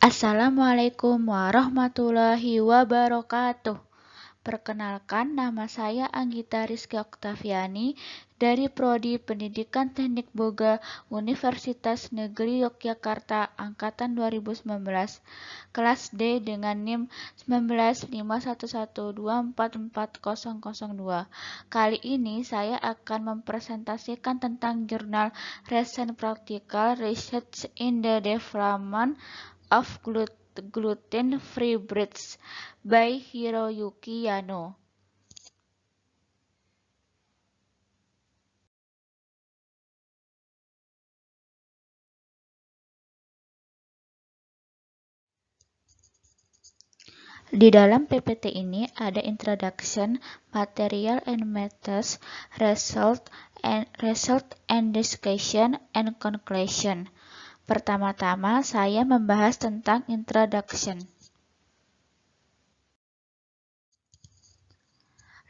Assalamualaikum warahmatullahi wabarakatuh. Perkenalkan, nama saya Anggita Rizky Oktaviani dari Prodi Pendidikan Teknik Boga Universitas Negeri Yogyakarta Angkatan 2019, kelas D dengan NIM 195112440002. Kali ini saya akan mempresentasikan tentang jurnal Recent Practical Research in the Development of Gluten-Free Breads by Hiroyuki Yano. Di dalam PPT ini ada introduction, material and methods, result and discussion, and conclusion. Pertama-tama saya membahas tentang introduction.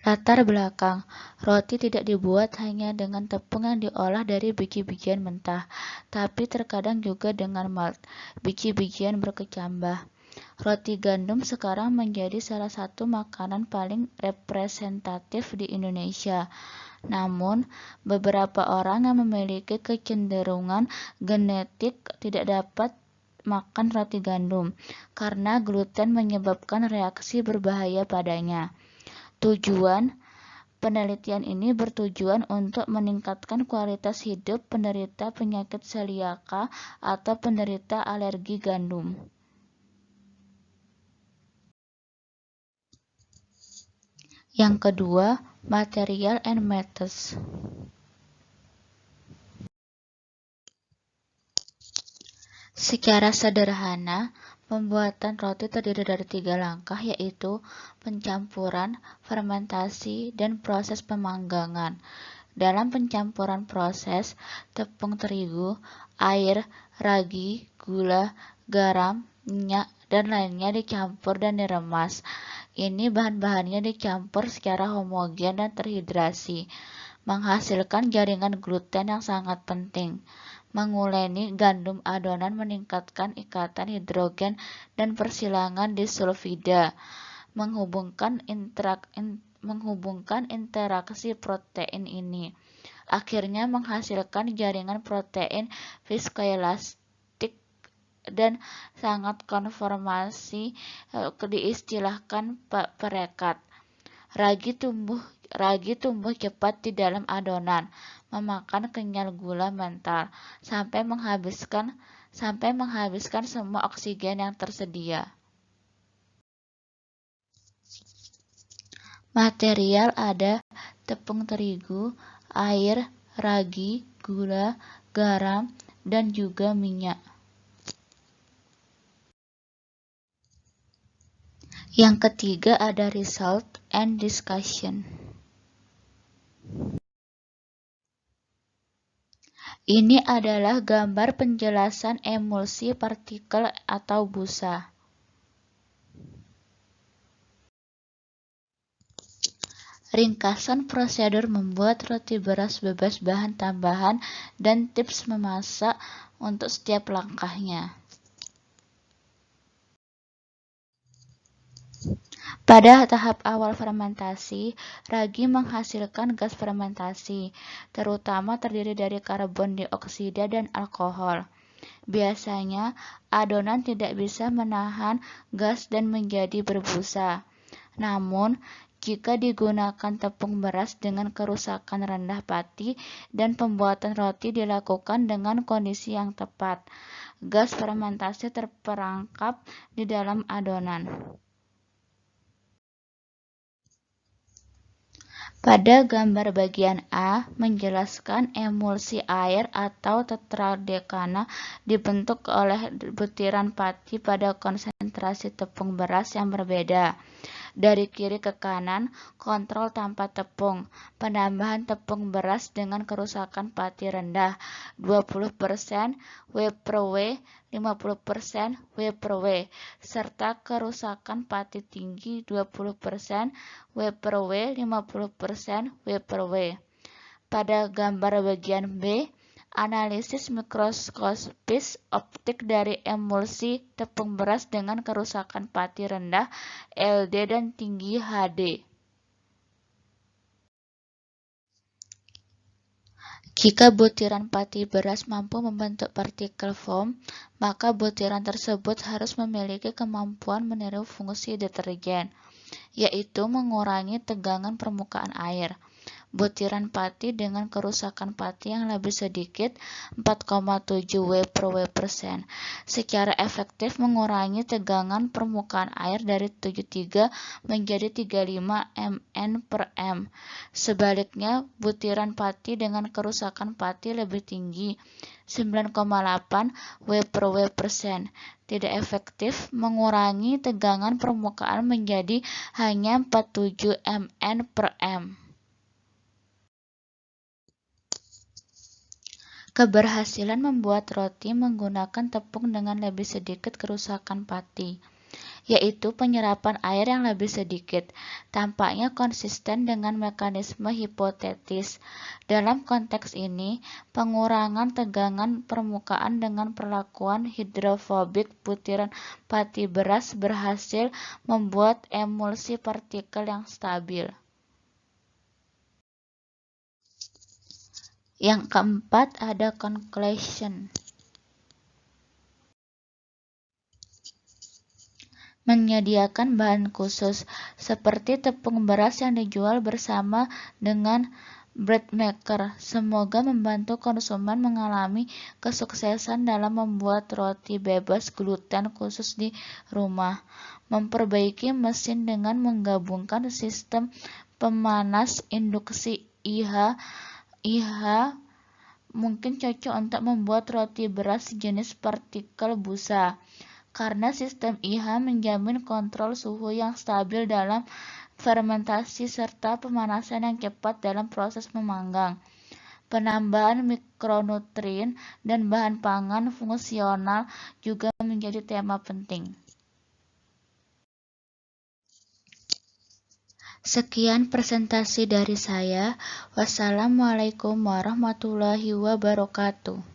Latar belakang, roti tidak dibuat hanya dengan tepung yang diolah dari biji-bijian mentah, tapi terkadang juga dengan malt, biji-bijian berkecambah. Roti gandum sekarang menjadi salah satu makanan paling representatif di Indonesia. Namun, beberapa orang yang memiliki kecenderungan genetik tidak dapat makan roti gandum karena gluten menyebabkan reaksi berbahaya padanya. Penelitian ini bertujuan untuk meningkatkan kualitas hidup penderita penyakit celiaka atau penderita alergi gandum. Yang kedua, material and methods. Secara sederhana, pembuatan roti terdiri dari 3 langkah, yaitu pencampuran, fermentasi, dan proses pemanggangan. Dalam pencampuran proses, tepung terigu, air, ragi, gula, garam, minyak, dan lainnya dicampur dan diremas. Ini bahan-bahannya dicampur secara homogen dan terhidrasi, menghasilkan jaringan gluten yang sangat penting. Menguleni gandum adonan meningkatkan ikatan hidrogen dan persilangan disulfida, menghubungkan interaksi protein ini. Akhirnya menghasilkan jaringan protein viskoelastik dan sangat konformasi, diistilahkan perekat. Ragi tumbuh cepat di dalam adonan, memakan kenyal gula mental sampai menghabiskan semua oksigen yang tersedia. Material ada tepung terigu, air, ragi, gula, garam, dan juga minyak. Yang ketiga ada result and discussion. Ini adalah gambar penjelasan emulsi partikel atau busa. Ringkasan prosedur membuat roti beras bebas bahan tambahan dan tips memasak untuk setiap langkahnya. Pada tahap awal fermentasi, ragi menghasilkan gas fermentasi, terutama terdiri dari karbon dioksida dan alkohol. Biasanya, adonan tidak bisa menahan gas dan menjadi berbusa. Namun, jika digunakan tepung beras dengan kerusakan rendah pati dan pembuatan roti dilakukan dengan kondisi yang tepat, gas fermentasi terperangkap di dalam adonan. Pada gambar bagian A menjelaskan emulsi air atau tetradekana dibentuk oleh butiran pati pada konsentrasi tepung beras yang berbeda. Dari kiri ke kanan, kontrol tanpa tepung, penambahan tepung beras dengan kerusakan pati rendah, 20% W per W, 50% W per W, serta kerusakan pati tinggi 20% W per W, 50% W per W. Pada gambar bagian B, Analisis mikroskopis optik dari emulsi tepung beras dengan kerusakan pati rendah LD dan tinggi HD. Jika butiran pati beras mampu membentuk partikel foam, maka butiran tersebut harus memiliki kemampuan meniru fungsi deterjen, yaitu mengurangi tegangan permukaan air. Butiran pati dengan kerusakan pati yang lebih sedikit 4,7 W/W%, secara efektif mengurangi tegangan permukaan air dari 73 menjadi 35 mN/m. Sebaliknya, butiran pati dengan kerusakan pati lebih tinggi, 9,8 W/W%, tidak efektif mengurangi tegangan permukaan menjadi hanya 47 mN/m. Keberhasilan membuat roti menggunakan tepung dengan lebih sedikit kerusakan pati, yaitu penyerapan air yang lebih sedikit, tampaknya konsisten dengan mekanisme hipotetis. Dalam konteks ini, pengurangan tegangan permukaan dengan perlakuan hidrofobik butiran pati beras berhasil membuat emulsi partikel yang stabil. Yang keempat ada conclusion. Menyediakan bahan khusus, seperti tepung beras yang dijual bersama dengan bread maker, semoga membantu konsumen mengalami kesuksesan dalam membuat roti bebas gluten khusus di rumah. Memperbaiki mesin dengan menggabungkan sistem pemanas induksi IH mungkin cocok untuk membuat roti beras jenis partikel busa, karena sistem IH menjamin kontrol suhu yang stabil dalam fermentasi serta pemanasan yang cepat dalam proses memanggang. Penambahan mikronutrien dan bahan pangan fungsional juga menjadi tema penting. Sekian presentasi dari saya. Wassalamualaikum warahmatullahi wabarakatuh.